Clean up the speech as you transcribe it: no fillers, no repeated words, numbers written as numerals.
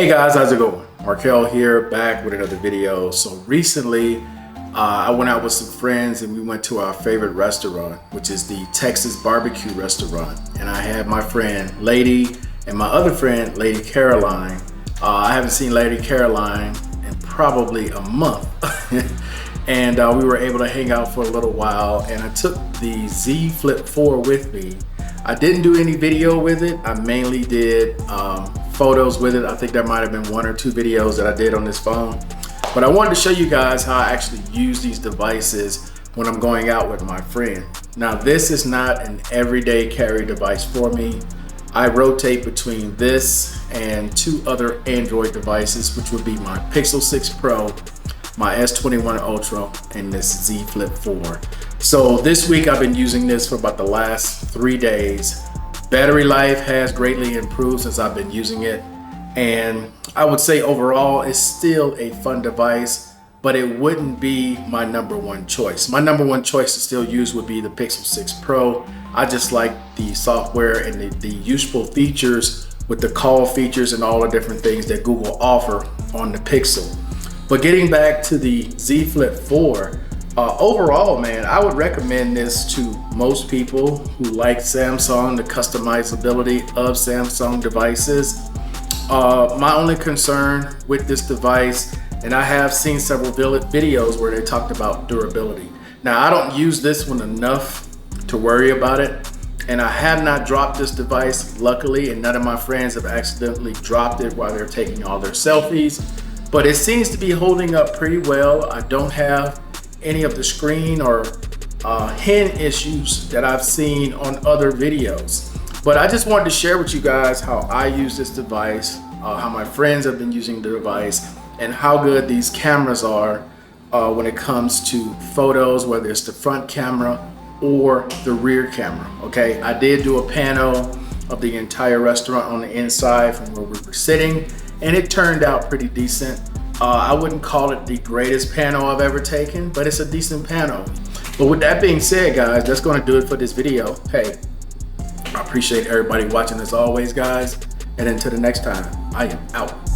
Hey guys, how's it going? Markel here, back with another video. So recently, I went out with some friends and we went to our favorite restaurant, which is the Texas Barbecue Restaurant. And I had my friend Lady and my other friend, Lady Caroline. I haven't seen Lady Caroline in probably a month. And we were able to hang out for a little while, and I took the Z Flip 4 with me. I didn't do any video with it. I mainly did photos with it. I think there might have been 1 or 2 videos that I did on this phone. But I wanted to show you guys how I actually use these devices when I'm going out with my friend. Now, this is not an everyday carry device for me. I rotate between this and 2 other Android devices, which would be my Pixel 6 Pro, my S21 Ultra, and this Z Flip 4. So this week I've been using this for about the last 3 days. Battery life has greatly improved since I've been using it. And I would say overall it's still a fun device, but it wouldn't be my #1 choice. My #1 choice to still use would be the Pixel 6 Pro. I just like the software and the useful features with the call features and all the different things that Google offer on the Pixel. But getting back to the Z Flip 4, overall, man, I would recommend this to most people who like Samsung, the customizability of Samsung devices. My only concern with this device, and I have seen several videos where they talked about durability. Now, I don't use this one enough to worry about it, and I have not dropped this device, luckily, and none of my friends have accidentally dropped it while they're taking all their selfies. But it seems to be holding up pretty well. I don't have any of the screen or hand issues that I've seen on other videos. But I just wanted to share with you guys how I use this device, how my friends have been using the device, and how good these cameras are when it comes to photos, whether it's the front camera or the rear camera, okay? I did do a panel of the entire restaurant on the inside from where we were sitting, and it turned out pretty decent. I wouldn't call it the greatest panel I've ever taken, but it's a decent panel. But with that being said, guys, that's gonna do it for this video. Hey, I appreciate everybody watching as always, guys. And until the next time, I am out.